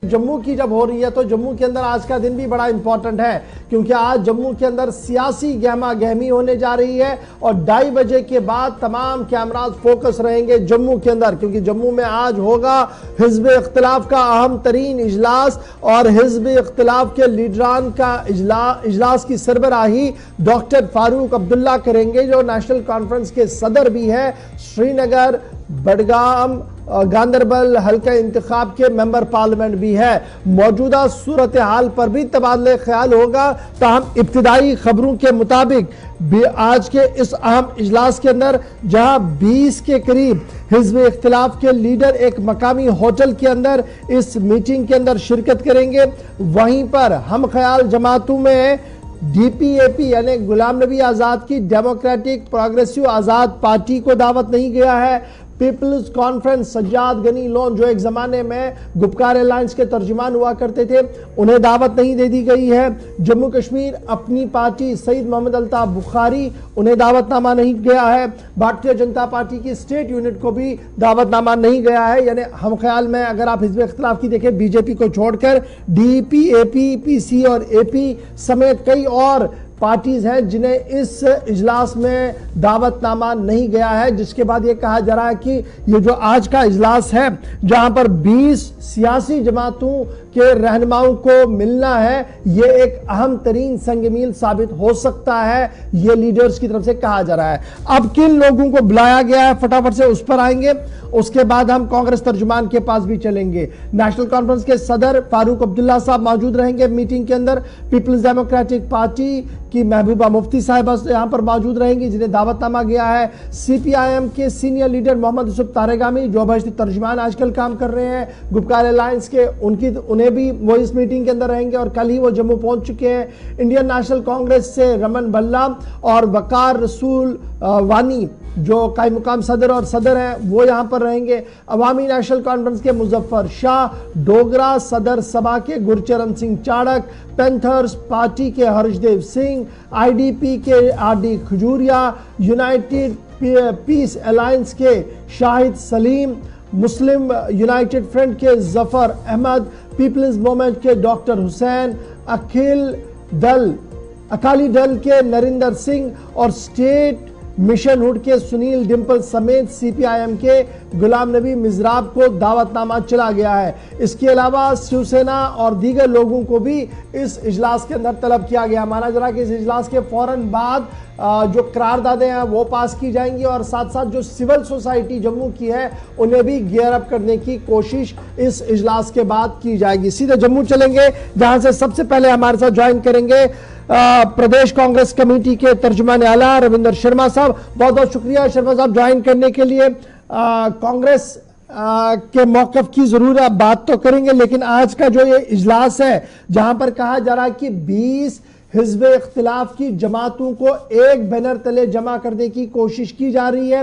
जम्मू की जब हो रही है तो जम्मू के अंदर आज का दिन भी बड़ा इंपॉर्टेंट है, क्योंकि आज जम्मू के अंदर सियासी गहमा गहमी होने जा रही है और 2:30 बजे के बाद तमाम कैमरास फोकस रहेंगे जम्मू के अंदर, क्योंकि जम्मू में आज होगा हिज़्ब इख्तिलाफ का अहम तरीन इजलास और हिज़्ब इख्तिलाफ के लीडरान का इजलास की सरबराही डॉक्टर फारूक अब्दुल्ला करेंगे, जो नेशनल कॉन्फ्रेंस के सदर भी है। श्रीनगर, बडगाम, गांदरबल हल्का इंतखाब के मेंबर पार्लियामेंट भी है। मौजूदा सूरत हाल पर भी तबादले ख्याल होगा। ताहम इब्तिदाई खबरों के मुताबिक आज के इस अहम इजलास के अंदर जहां 20 के करीब हिज़्ब इख्तिलाफ के लीडर एक मकामी होटल के अंदर इस मीटिंग के अंदर शिरकत करेंगे, वहीं पर हम ख्याल जमातों में DPAP यानी गुलाम नबी आज़ाद की डेमोक्रेटिक प्रोग्रेसिव आज़ाद पार्टी को दावत नहीं गया है। पीपल्स कॉन्फ्रेंस सज्जाद गनी लोन, जो एक जमाने में गुपकार अलायंस के तर्जुमान हुआ करते थे, उन्हें दावत नहीं दे दी गई है। जम्मू कश्मीर अपनी पार्टी सईद मोहम्मद अल्ताफ बुखारी, उन्हें दावतनामा नहीं गया है। भारतीय जनता पार्टी की स्टेट यूनिट को भी दावतनामा नहीं गया है। यानी हम ख्याल में अगर आप हिज़्ब इख्तिलाफ की देखें, BJP को छोड़कर DPAP, PC और AP समेत कई और पार्टीज हैं जिन्हें इस इजलास में दावतनामा नहीं गया है, जिसके बाद ये कहा जा रहा है कि ये जो आज का इजलास है जहां पर 20 सियासी जमातों के रहनुमाओं को मिलना है, ये एक अहम तरीन संगमील साबित हो सकता है, ये लीडर्स की तरफ से कहा जा रहा है। अब किन लोगों को बुलाया गया है फटाफट से उस पर आएंगे, उसके बाद हम कांग्रेस तर्जुमान के पास भी चलेंगे। नेशनल कॉन्फ्रेंस के सदर फारूक अब्दुल्ला साहब मौजूद रहेंगे मीटिंग के अंदर। पीपल्स डेमोक्रेटिक पार्टी की महबूबा मुफ्ती साहिबा यहां पर मौजूद रहेंगी, जिन्हें दावतनामा गया है। CPIM के सीनियर लीडर मोहम्मद यूसुफ तारेगामी, जो बहशती तर्जुमान आजकल काम कर रहे हैं गुपकार अलायंस के, उन्हें भी वो इस मीटिंग के अंदर रहेंगे और कल ही वो जम्मू पहुंच चुके हैं। इंडियन नेशनल कांग्रेस से रमन भल्ला और वकार रसूल वानी, जो कायम मुकाम सदर और सदर हैं, वो यहां पर रहेंगे। अवामी नेशनल कॉन्फ्रेंस के मुजफ्फर शाह, डोगरा सदर सभा के गुरचरण सिंह चाड़क, पैंथर्स पार्टी के हर्षदेव सिंह, IDP के RD Khajuria, United Peace Alliance के Shahid Salim, Muslim United Front के जफर अहमद, पीपल्स मूवमेंट के डॉक्टर हुसैन, अकाली दल के नरिंदर सिंह और स्टेट मिशन हुड के सुनील डिंपल समेत CPIM के गुलाम नबी मिजराब को दावतनामा चला गया है। इसके अलावा शिवसेना और दीगर लोगों को भी इस इजलास के अंदर तलब किया गया। माना जा रहा है कि इस इजलास के फौरन बाद जो करारदादें हैं वो पास की जाएंगी और साथ साथ जो सिविल सोसाइटी जम्मू की है उन्हें भी गियर अप करने की कोशिश इस इजलास के बाद की जाएगी। सीधे जम्मू चलेंगे, जहां से सबसे पहले हमारे साथ ज्वाइन करेंगे प्रदेश कांग्रेस कमेटी के तर्जुमान आला रविंदर शर्मा साहब। बहुत बहुत शुक्रिया शर्मा साहब ज्वाइन करने के लिए। कांग्रेस के मौकफ की जरूर आप बात तो करेंगे, लेकिन आज का जो ये इजलास है जहां पर कहा जा रहा है कि 20 हिज़्ब इख्तिलाफ की जमातों को एक बैनर तले जमा करने की कोशिश की जा रही है,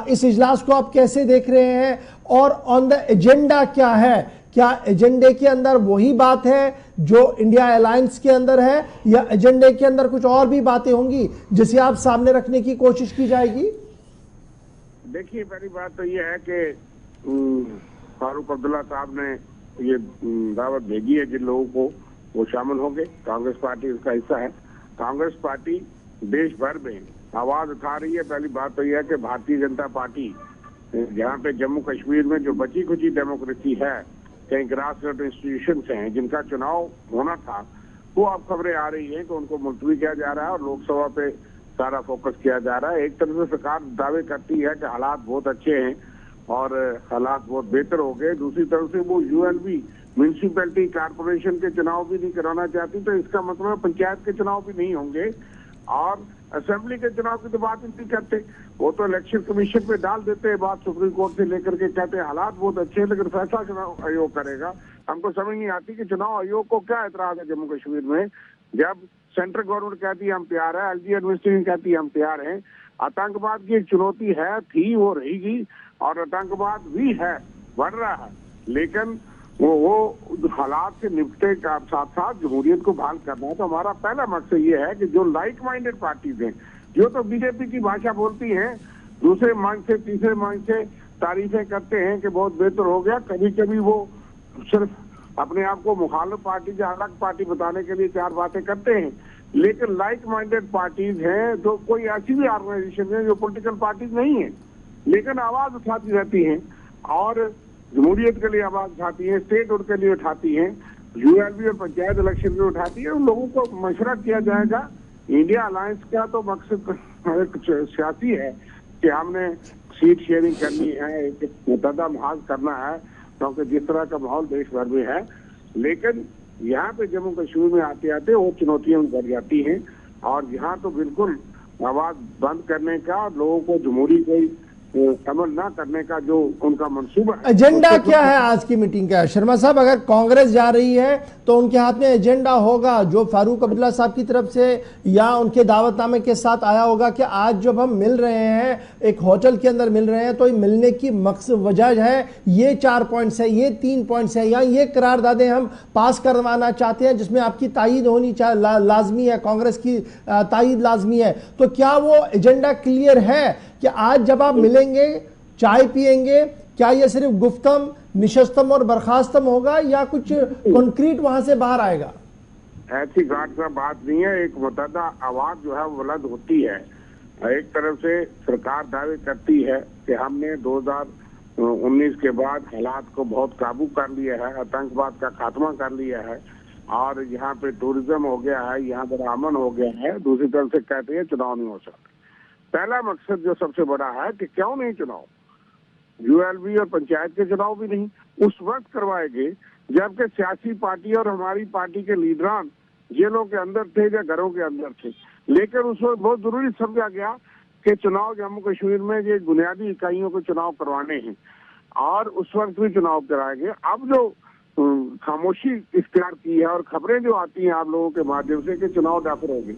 इस इजलास को आप कैसे देख रहे हैं और ऑन द एजेंडा क्या है? क्या एजेंडे के अंदर वही बात है जो इंडिया अलायंस के अंदर है, या एजेंडे के अंदर कुछ और भी बातें होंगी जिसे आप सामने रखने की कोशिश की जाएगी? देखिए, पहली बात तो ये है कि फारूक अब्दुल्ला साहब ने ये दावत भेजी है जिन लोगों को वो शामिल होंगे। कांग्रेस पार्टी उसका हिस्सा है। कांग्रेस पार्टी देश भर में आवाज उठा रही है। पहली बात तो यह है कि भारतीय जनता पार्टी जहाँ पे जम्मू कश्मीर में जो बची खुची डेमोक्रेसी है, कई ग्रास रूट इंस्टीट्यूशन हैं जिनका चुनाव होना था, वो अब खबरें आ रही हैं कि उनको मुलतवी किया जा रहा है और लोकसभा पे सारा फोकस किया जा रहा है। एक तरफ से सरकार दावे करती है कि हालात बहुत अच्छे हैं और हालात बहुत बेहतर हो गए, दूसरी तरफ से वो ULB म्यूनिसिपैलिटी कारपोरेशन के चुनाव भी नहीं कराना चाहती, तो इसका मतलब पंचायत के चुनाव भी नहीं होंगे और असेंबली के चुनाव की तो बात नहीं करते। वो तो इलेक्शन कमीशन पे डाल देते हैं बात, सुप्रीम कोर्ट से लेकर के कहते हैं हालात बहुत अच्छे हैं लेकिन फैसला चुनाव आयोग करेगा। हमको समझ नहीं आती कि चुनाव आयोग को क्या एतराज है जम्मू कश्मीर में, जब सेंट्रल गवर्नमेंट कहती है हम तैयार है, LG एडमिनिस्ट्रेशन कहती है हम तैयार हैं। आतंकवाद की एक चुनौती है, थी, वो रहेगी और आतंकवाद भी है, बढ़ रहा है, लेकिन वो हालात से निपटे का साथ साथ जमहूरियत को बहाल करना है। तो हमारा पहला मकसद ये है कि जो लाइक माइंडेड पार्टीज हैं, जो तो BJP की भाषा बोलती हैं, दूसरे मंच से तीसरे मंच से तारीफें करते हैं कि बहुत बेहतर हो गया, कभी कभी वो सिर्फ अपने आप को मुखालिफ पार्टी या अलग पार्टी बताने के लिए चार बातें करते हैं, लेकिन लाइक माइंडेड पार्टीज हैं, जो कोई ऐसी भी ऑर्गेनाइजेशन है जो पॉलिटिकल पार्टीज नहीं है, लेकिन आवाज उठाती रहती हैं और जमहूरियत के लिए आवाज उठाती है, स्टेट उनके लिए उठाती है, यूएलबी और पंचायत इलेक्शन में उठाती है। उन लोगों को मशवरा किया जाएगा। इंडिया अलायंस का तो मकसद सियासी है कि हमने सीट शेयरिंग करनी है, एक मुतहदा महाज करना है, क्योंकि जिस तरह का माहौल देश भर में है। लेकिन यहाँ पे जम्मू कश्मीर में आते आते वो चुनौतियां बढ़ जाती हैं और यहाँ तो बिल्कुल आवाज बंद करने का, लोगों को जमहूरी कोई अमल ना करने का जो उनका मंसूबा है। एजेंडा क्या है आज की मीटिंग का? शर्मा साहब, अगर कांग्रेस जा रही है तो उनके हाथ में एजेंडा होगा जो फारूक अब्दुल्ला साहब की तरफ से या उनके दावतनामे के साथ आया होगा कि आज जब हम मिल रहे हैं, एक होटल के अंदर मिल रहे हैं, तो मिलने की मकसद वजह है ये 4 पॉइंट्स है, ये 3 पॉइंट्स है, या ये करारदादें हम पास करवाना चाहते हैं जिसमें आपकी तायीद होनी लाजमी है, कांग्रेस की तायीद लाजमी है। तो क्या वो एजेंडा क्लियर है कि आज जब आप मिलेंगे, चाय पिएंगे, क्या ये सिर्फ गुफ्तम, निशस्तम और बर्खास्तम होगा या कुछ कॉन्क्रीट वहां से बाहर आएगा? ऐसी घाट का बात नहीं है। एक मुतहदा आवाज जो है वो बुलंद होती है। एक तरफ से सरकार दावे करती है कि हमने 2019 के बाद हालात को बहुत काबू कर लिया है, आतंकवाद का खात्मा कर लिया है और यहाँ पे टूरिज्म हो गया है, यहाँ पर अमन हो गया है। दूसरी तरफ से कहते हैं चुनाव नहीं हो सकते। पहला मकसद जो सबसे बड़ा है कि क्यों नहीं चुनाव, यूएलबी और पंचायत के चुनाव भी नहीं उस वक्त करवाएंगे जबकि सियासी पार्टी और हमारी पार्टी के लीडरान जेलों के अंदर थे या घरों के अंदर थे। लेकिन उस वक्त बहुत जरूरी समझा गया कि चुनाव जम्मू कश्मीर में ये बुनियादी इकाइयों को चुनाव करवाने हैं और उस वक्त भी चुनाव कराएंगे। अब जो खामोशी इख्तियार की है और खबरें जो आती हैं आप लोगों के माध्यम से कि चुनाव डाफर होंगे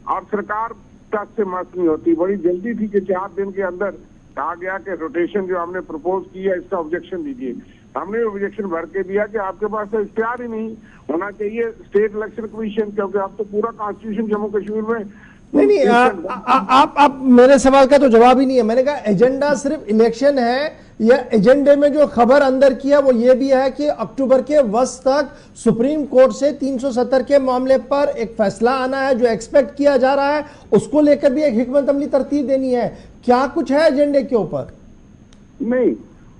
और सरकार से मस्त नहीं होती, बड़ी जल्दी थी कि 4 दिन के अंदर कहा गया कि रोटेशन जो हमने प्रपोज किया इसका ऑब्जेक्शन दीजिए। हमने ऑब्जेक्शन भर के दिया कि आपके पास तो इख्तियार ही नहीं होना चाहिए स्टेट इलेक्शन कमीशन, क्योंकि आप तो पूरा कॉन्स्टिट्यूशन जम्मू कश्मीर में नहीं आप मेरे सवाल का तो जवाब ही नहीं है। मैंने कहा एजेंडा सिर्फ इलेक्शन है या एजेंडे में जो खबर अंदर की है वो ये भी है कि अक्टूबर के वस्त तक सुप्रीम कोर्ट से 370 के मामले पर एक फैसला आना है जो एक्सपेक्ट किया जा रहा है, उसको लेकर भी एक हिकमत अमली तरतीब देनी है। क्या कुछ है एजेंडे के ऊपर? नहीं,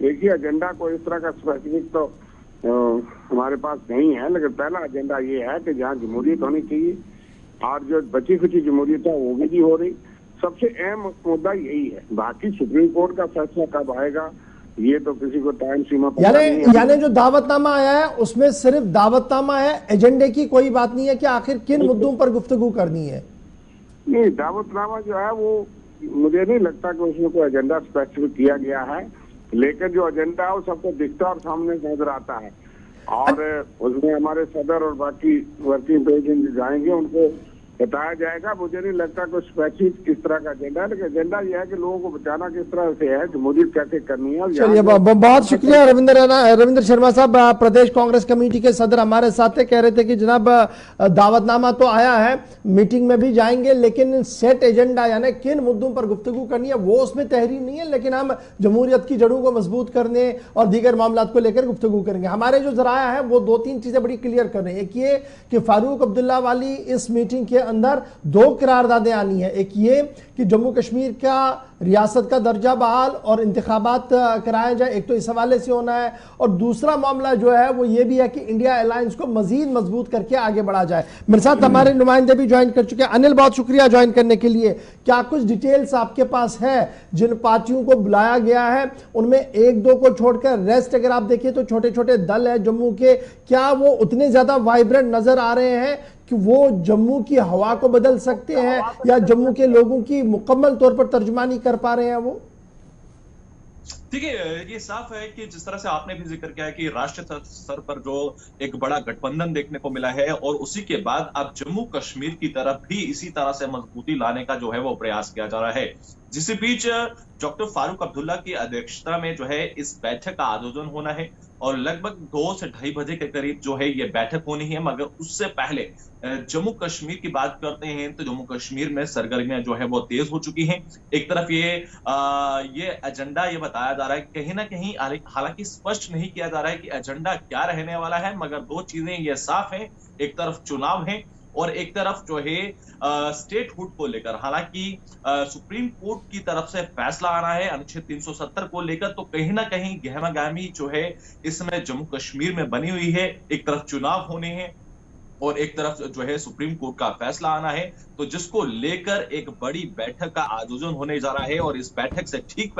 देखिए एजेंडा कोई इस तरह का स्पेसिफिक तो हमारे पास नहीं है, लेकिन पहला एजेंडा ये है कि जहाँ जमहूरियत होनी चाहिए और जो बची खुची जमहूरियत है वो भी हो रही, सबसे अहम मुद्दा यही है। बाकी सुप्रीम कोर्ट का फैसला कब आएगा ये तो किसी को टाइम सीमा पता नहीं है। यानी जो दावतनामा आया है उसमें सिर्फ दावतनामा है, एजेंडे की कोई बात नहीं है कि आखिर किन मुद्दों पर गुफ्तगू करनी है। नहीं, दावतनामा जो है वो मुझे नहीं लगता कि उसमें कोई एजेंडा स्पेसिफिक किया गया है, लेकिन जो एजेंडा है वो सबको दिखता और सामने नजर आता है और उसमें हमारे सदर और बाकी वर्किंग प्रेसिडेंट जाएंगे उनको बताया जाएगा। मुझे नहीं लगता कोई स्पेसिफिक किस तरह का एजेंडा है, लेकिन एजेंडा यह है कि लोगों को बचाना किस तरह से है, जमहूरियत कैसे करनी है। चलिए बहुत शुक्रिया रविंद्र शर्मा साहब, प्रदेश कांग्रेस कमेटी के सदर हमारे साथ थे। कह रहे थे कि जनाब दावतनामा तो आया है, मीटिंग में भी जाएंगे, लेकिन सेट एजेंडा यानी किन मुद्दों पर गुफ्तगू करनी है वो उसमें तहरीर नहीं है, लेकिन हम जमहूरियत की जड़ों को मजबूत करने और दीगर मामला को लेकर गुफ्तगू करेंगे। हमारे जो जराया है वो 2-3 चीजें बड़ी क्लियर कर रहे हैं। एक ये कि फारूक अब्दुल्ला वाली इस मीटिंग के अंदर 2 करारदादें आनी है। एक ये कि जम्मू कश्मीर का रियासत का दर्जा बहाल और इंतखाबात कराया जाए, एक तो इस हवाले से होना है, और दूसरा मामला जो है वो ये भी है कि इंडिया अलायंस को मजीद मजबूत करके आगे बढ़ा जाए। मेरे साथ हमारे नुमाइंदे भी ज्वाइन कर चुके हैं। अनिल, बहुत शुक्रिया ज्वाइन करने के लिए। क्या कुछ डिटेल्स आपके पास है जिन पार्टियों को बुलाया गया है उनमें 1-2 को छोड़कर रेस्ट अगर आप देखिए तो छोटे छोटे दल है जम्मू के, क्या वो उतने ज्यादा वाइब्रेंट नजर आ रहे हैं कि वो जम्मू की हवा को बदल सकते हैं या जम्मू के लोगों की मुकम्मल तौर पर तर्जुमानी कर पा रहे हैं वो? देखिए, ये साफ है कि जिस तरह से आपने भी जिक्र किया है कि राष्ट्रीय स्तर पर जो एक बड़ा गठबंधन देखने को मिला है और उसी के बाद अब जम्मू कश्मीर की तरफ भी इसी तरह से मजबूती लाने का जो है वो प्रयास किया जा रहा है। जिस बीच डॉक्टर फारूक अब्दुल्ला की अध्यक्षता में जो है इस बैठक का आयोजन होना है और लगभग 2 से 2:30 बजे के करीब जो है ये बैठक होनी है। मगर उससे पहले जम्मू कश्मीर की बात करते हैं तो जम्मू कश्मीर में सरगर्मियां जो है वो तेज हो चुकी हैं। एक तरफ ये एजेंडा ये बताया जा रहा है, कहीं ना कहीं हालांकि स्पष्ट नहीं किया जा रहा है कि एजेंडा क्या रहने वाला है, मगर 2 चीजें ये साफ है, एक तरफ चुनाव है और एक तरफ जो है स्टेटहुड को लेकर। हालांकि सुप्रीम कोर्ट की तरफ से फैसला आना है अनुच्छेद 370 को लेकर, तो कहीं ना कहीं गहमागहमी जो है इसमें जम्मू कश्मीर में बनी हुई है। एक तरफ चुनाव होने हैं और एक तरफ जो है सुप्रीम कोर्ट का फैसला आना है, तो जिसको लेकर एक बड़ी बैठक का आयोजन होने जा रहा है। और इस बैठक से ठीक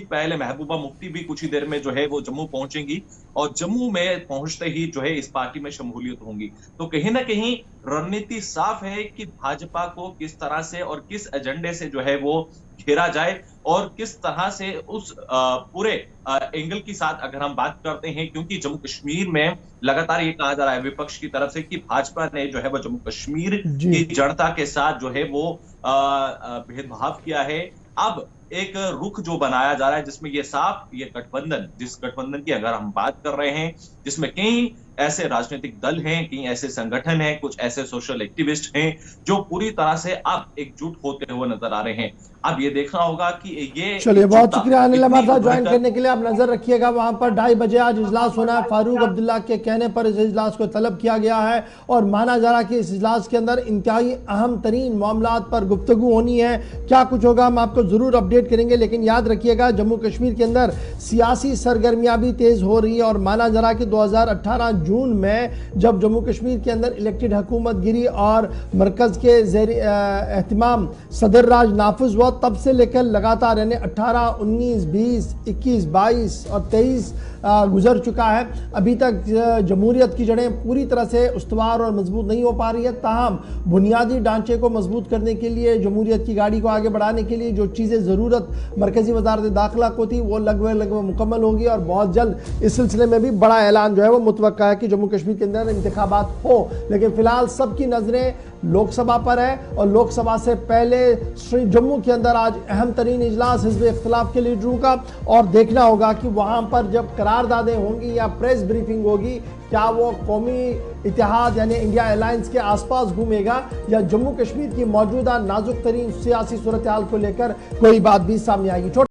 पहले महबूबा मुफ्ती भी कुछ ही देर में जो है वो जम्मू पहुंचेंगी और जम्मू में पहुंचते ही जो है इस पार्टी में शमूलियत होंगी। तो कहीं ना कहीं रणनीति साफ है कि भाजपा को किस तरह से और किस एजेंडे से जो है वो घेरा जाए और किस तरह से उस पूरे एंगल के साथ अगर हम बात करते हैं, क्योंकि जम्मू कश्मीर में लगातार ये कहा जा रहा है विपक्ष की तरफ से कि भाजपा ने जो है वो जम्मू कश्मीर की जनता के साथ जो है वो भेदभाव किया है। अब एक रुख जो बनाया जा रहा है जिसमें ये साफ ये गठबंधन, जिस गठबंधन की अगर हम बात कर रहे हैं जिसमें कई ऐसे राजनीतिक दल हैं, कई ऐसे संगठन हैं, कुछ ऐसे सोशल एक्टिविस्ट हैं जो पूरी तरह से अब एकजुट होते हुए नजर आ रहे हैं। अब ये देखना होगा कि ये चलिए, बहुत शुक्रिया अनिल हमारे साथ ज्वाइन करने के लिए। आप नजर रखिएगा, वहां पर 2:30 बजे आज इजलास होना है। फारूक अब्दुल्ला के कहने पर इस इजलास को तलब किया गया है और माना जा रहा है कि इस इजलास के अंदर इंतहाई अहम तरीन मामलात पर गुफ्तगू होनी है। क्या कुछ होगा हम आपको जरूर अपडेट करेंगे, लेकिन याद रखिएगा जम्मू कश्मीर के अंदर सियासी सरगर्मियां भी तेज हो रही है और माना जा रहा है कि 2018 जून में जब जम्मू कश्मीर के अंदर इलेक्टेड हुकूमत गिरी और मरकज के ज़ेर एहतमाम सदर राज नाफिज हुआ, तब से लेकर लगातार यानी 18, 19, 20, 21, 22 और 23 गुजर चुका है। अभी तक जमहूरियत की जड़ें पूरी तरह से उस्तवार और मजबूत नहीं हो पा रही है। ताहम बुनियादी ढांचे को मजबूत करने के लिए, जमहूरियत की गाड़ी को आगे बढ़ाने के लिए जो चीज़ें ज़रूरत मरकजी वजारत दाखिला को थी वो लगभग मुकम्मल होगी और बहुत जल्द इस सिलसिले में भी बड़ा ऐलान जो है वो मुतवक्का है कि जम्मू कश्मीर के अंदर इंतखाबात हो। लेकिन फिलहाल सबकी नजरें लोकसभा पर है और लोकसभा से पहले श्री जम्मू के अंदर आज अहम तरीन इजलास हिज़्ब इख्तिलाफ के लीडरों का, और देखना होगा कि वहां पर जब करारदादें होंगी या प्रेस ब्रीफिंग होगी, क्या वो कौमी इतिहाद यानी इंडिया अलायंस के आसपास घूमेगा या जम्मू कश्मीर की मौजूदा नाजुक तरीन सियासी सूरत हाल को लेकर कोई बात भी सामने आएगी।